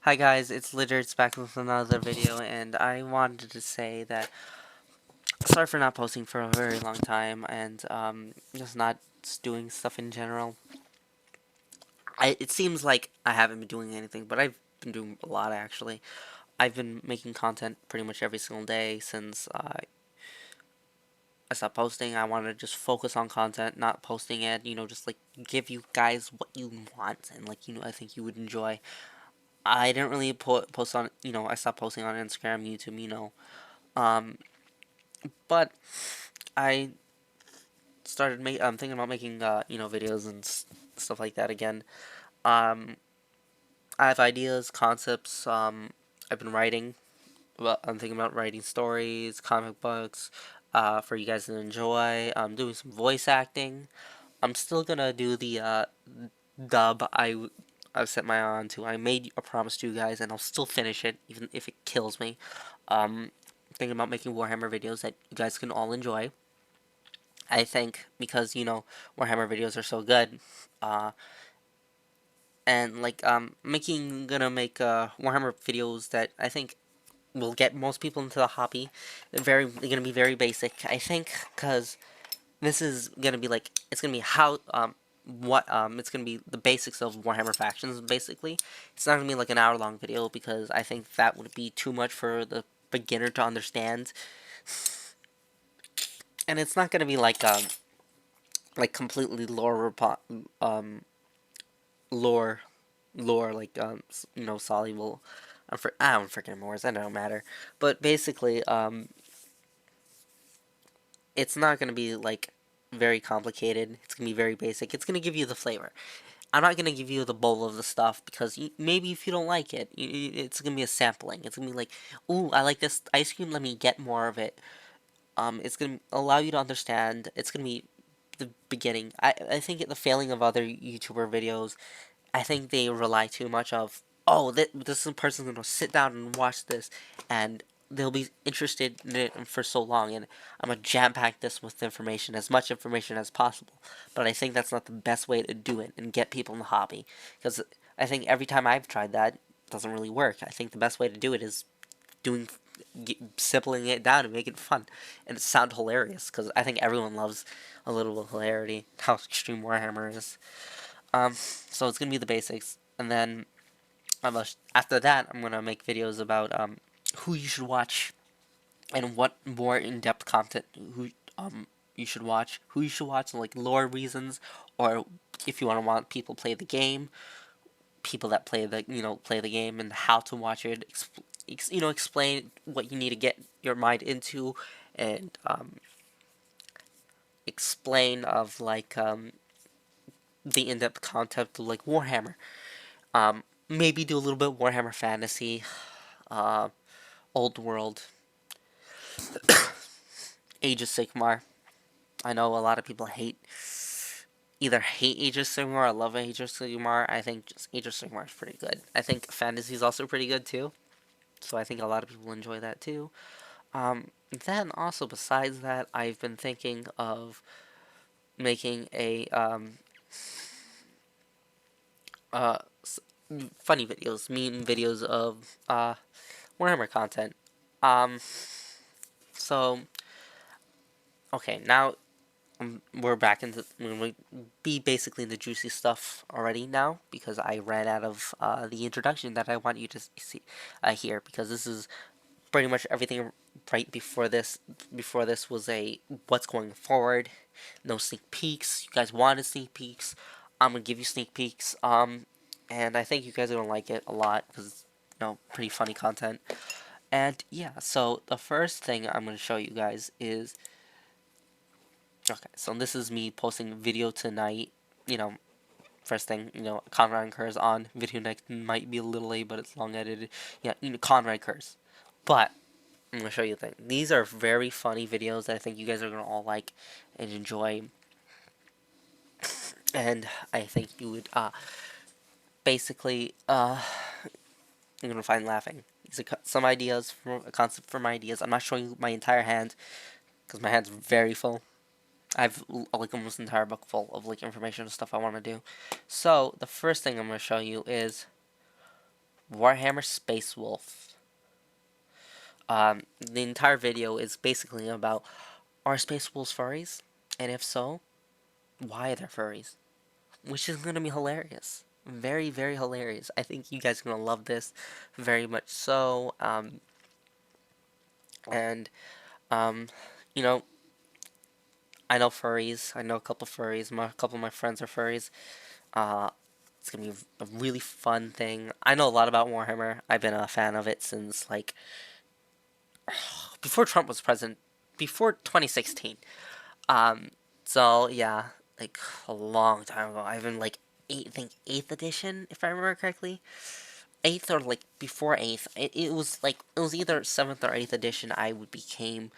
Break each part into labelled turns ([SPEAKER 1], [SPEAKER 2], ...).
[SPEAKER 1] Hi guys, it's Lizards back with another video, and I wanted to say that sorry for not posting for a very long time, and just not doing stuff in general. It seems like I haven't been doing anything, but I've been doing a lot actually. I've been making content pretty much every single day since I stopped posting. I wanted to just focus on content, not posting it. Just like give you guys what you want, and I think you would enjoy. I didn't really post on. I stopped posting on Instagram, YouTube. Um, but I I'm thinking about making videos and stuff like that again. Um, I have ideas, concepts. I've been writing. Well, I'm thinking about writing stories, comic books, for you guys to enjoy. I'm doing some voice acting. I'm still gonna do the dub I've set my eye on to. I made a promise to you guys, and I'll still finish it, even if it kills me. Thinking about making Warhammer videos that you guys can all enjoy. I think because Warhammer videos are so good, uh, and making gonna make Warhammer videos that I think will get most people into the hobby. They're gonna be very basic, I think, because this is gonna be it's gonna be how what it's gonna be the basics of Warhammer factions basically. It's not gonna be like an hour long video because I think that would be too much for the beginner to understand, and it's not gonna be like completely um lore like soluble. I don't freaking more. That don't matter. But basically, it's not gonna be like very complicated. It's gonna be very basic. It's gonna give you the flavor. I'm not gonna give you the bowl of the stuff because maybe if you don't like it, it's gonna be a sampling. It's gonna be like, ooh, I like this ice cream. Let me get more of it. It's gonna allow you to understand. It's gonna be the beginning. I think the failing of other YouTuber videos, I think they rely too much of, oh, this person's gonna sit down and watch this, and they'll be interested in it for so long, and I'm gonna jam pack this with information, as much information as possible. But I think that's not the best way to do it and get people in the hobby, because I think every time I've tried that, it doesn't really work. I think the best way to do it is doing simpling it down and make it fun and it sound hilarious because I think everyone loves a little bit of hilarity. How Extreme Warhammer is. So it's gonna be the basics, and then after that, I'm gonna make videos about who you should watch and what more in-depth content you should watch, who you should watch, like lore reasons, or if you want people play the game, people that play the game and how to watch it. Explain what you need to get your mind into, and explain of the in-depth concept of like Warhammer. Maybe do a little bit of Warhammer Fantasy, uh, Old World, Age of Sigmar. I know a lot of people either hate Age of Sigmar or love Age of Sigmar. I think just Age of Sigmar is pretty good. I think Fantasy is also pretty good too. So I think a lot of people enjoy that too. Then also besides that, I've been thinking of making a uh, funny videos, meme videos of Warhammer content. Um, so okay, now we're back into we be basically in the juicy stuff already now because I ran out of the introduction that I want you to see here because this is pretty much everything right before this. Before this was a what's going forward, no sneak peeks. You guys wanted sneak peeks. I'm gonna give you sneak peeks. And I think you guys are gonna like it a lot because it's pretty funny content. And yeah, so the first thing I'm gonna show you guys is okay. So this is me posting video tonight. You know, first thing, Conrad Curse on video next might be a little late, but it's long edited. Yeah, Conrad Curse. But I'm gonna show you the thing. These are very funny videos that I think you guys are gonna all like and enjoy, and I think you would basically you're gonna find laughing. These are some ideas from a concept from ideas. I'm not showing you my entire hand because my hand's very full. I've like almost an entire book full of like information and stuff I want to do. So the first thing I'm gonna show you is Warhammer Space Wolf. The entire video is basically about, are Space Wolves furries? And if so, why they're furries? Which is gonna be hilarious. Very, very hilarious. I think you guys are gonna love this very much so. And you know, I know furries. I know a couple furries. A couple of my friends are furries. Uh, it's gonna be a really fun thing. I know a lot about Warhammer. I've been a fan of it since like before Trump was president, before 2016. Um, so yeah, like a long time ago. I've been like I think eighth edition, if I remember correctly. Eighth or like before eighth. It was like it was either seventh or eighth edition. I would became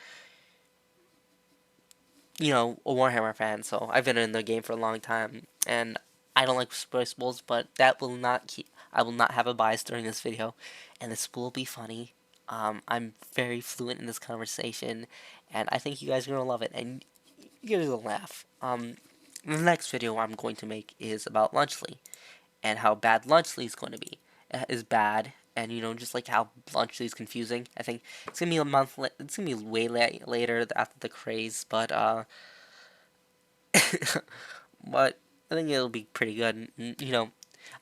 [SPEAKER 1] a Warhammer fan. So I've been in the game for a long time, and I don't like Space Wolves, but that will not keep. I will not have a bias during this video, and this will be funny. I'm very fluent in this conversation, and I think you guys are gonna love it, and you're gonna laugh. The next video I'm going to make is about Lunchley, and how bad Lunchley is going to be. Is bad, and just like how Lunchley is confusing. I think it's gonna be a month. It's gonna be way later after the craze, but but I think it'll be pretty good.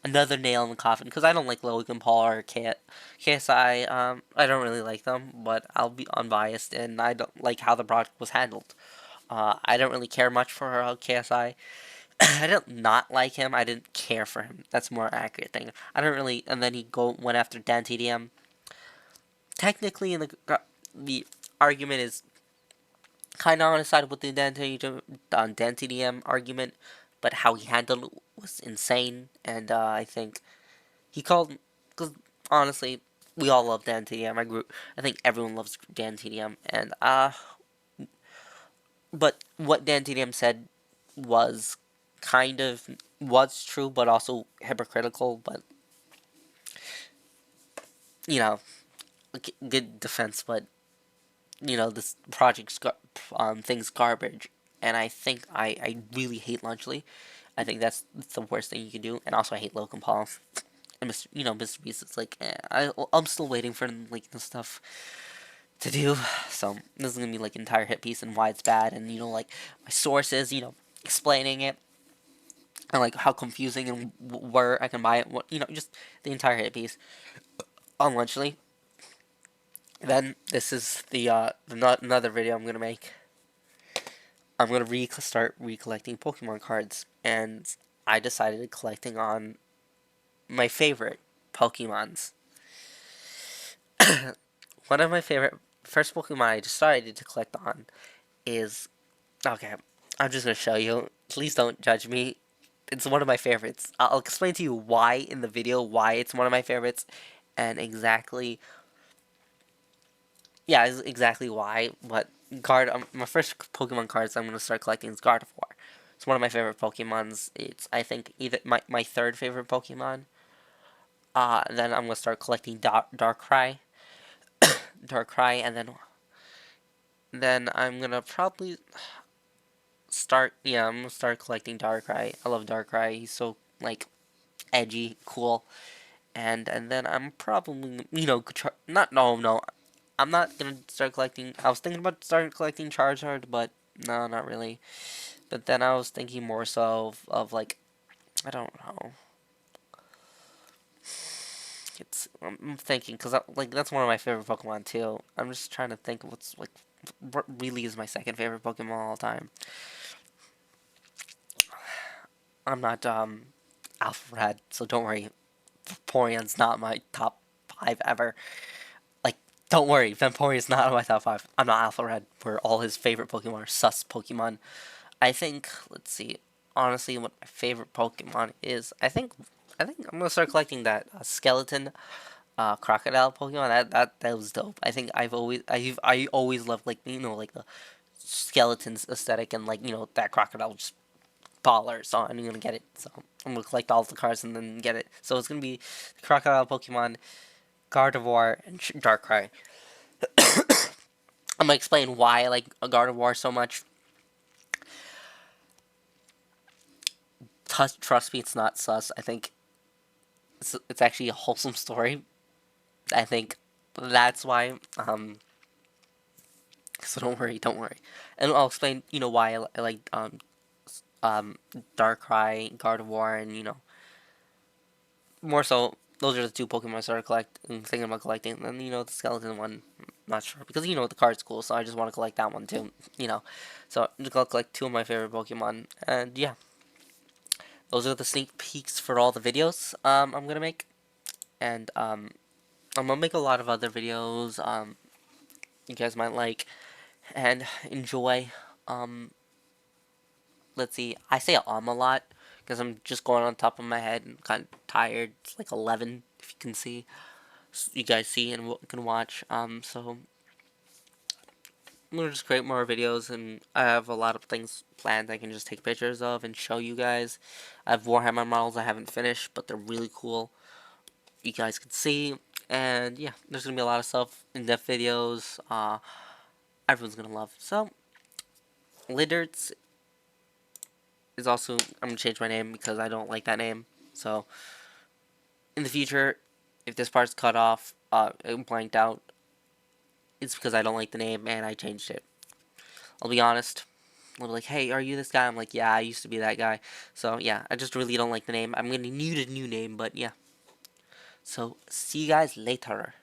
[SPEAKER 1] Another nail in the coffin, because I don't like Logan Paul or KSI. I don't really like them, but I'll be unbiased, and I don't like how the project was handled. I don't really care much for KSI. I didn't not like him. I didn't care for him. That's a more accurate thing. I don't really. And then he went after Dan TDM. Technically, in the argument is kind of on his side with the Dan TDM argument, but how he handled it was insane. And I think he called, because honestly, we all love Dan TDM. I think everyone loves Dan TDM, and but what Dan TDM said was kind of was true, but also hypocritical. But you know, good defense. But this project's thing's garbage, and I think I really hate Lunchley. I think that's the worst thing you can do, and also I hate Logan Paul. And Mr. Beast is like, I'm still waiting for like the stuff to do. So this is gonna be like entire hit piece and why it's bad, and like my sources, explaining it, and like how confusing and where I can buy it. What just the entire hit piece on Lunchley. Then this is another video I'm gonna make. I'm gonna start recollecting Pokemon cards, and I decided collecting on my favorite Pokemons. One of my favorite first Pokemon I decided to collect on is okay. I'm just gonna show you. Please don't judge me. It's one of my favorites. I'll explain to you why in the video why it's one of my favorites, and exactly why. But my first Pokemon cards I'm gonna start collecting is Gardevoir. It's one of my favorite Pokemons. It's I think either my third favorite Pokemon. Then I'm gonna start collecting Darkrai, and then I'm gonna probably start. Yeah, I'm gonna start collecting Darkrai. I love Darkrai. He's so like edgy, cool, and then I'm probably not no. I'm not gonna start collecting. I was thinking about starting collecting Charizard, but no, not really. But then I was thinking more so of like I don't know. I'm thinking because like that's one of my favorite Pokemon too. I'm just trying to think of what really is my second favorite Pokemon of all time. I'm not Alpharad, so don't worry. Vaporeon's not my top 5 ever. Like, don't worry, Vaporeon's not my top 5. I'm not Alpharad, where all his favorite Pokemon are sus Pokemon. I think, let's see, honestly, what my favorite Pokemon is, I think I'm gonna start collecting that skeleton crocodile Pokemon. That was dope. I think I always loved like like the skeletons aesthetic, and like that crocodile just baller. So I'm gonna get it. So I'm gonna collect all the cards and then get it. So it's gonna be the crocodile Pokemon, Gardevoir, and Darkrai. I'm gonna explain why I like Gardevoir so much. Trust me, it's not sus. I think it's actually a wholesome story. I think that's why. So don't worry, don't worry, and I'll explain. Why I like um Darkrai, Gardevoir, and more so. Those are the two Pokemon I started collecting, thinking about collecting. And then the skeleton one, not sure because the card's cool, so I just want to collect that one too. So I'm just gonna collect two of my favorite Pokemon, and yeah, those are the sneak peeks for all the videos I'm gonna make, and I'm gonna make a lot of other videos you guys might like and enjoy. Um, let's see, I say a lot because I'm just going on top of my head and kind of tired. It's like 11, if you can see, you guys see and can watch. So I'm gonna just create more videos, and I have a lot of things planned I can just take pictures of and show you guys. I have Warhammer models I haven't finished, but they're really cool. You guys can see, and yeah, there's gonna be a lot of stuff, in-depth videos. Everyone's gonna love. So, Liddards is also, I'm gonna change my name because I don't like that name. So, in the future, if this part's cut off, blanked out, it's because I don't like the name and I changed it. I'll be honest. They'll be like, hey, are you this guy? I'm like, yeah, I used to be that guy. So, yeah, I just really don't like the name. I'm gonna need a new name, but yeah. So, see you guys later.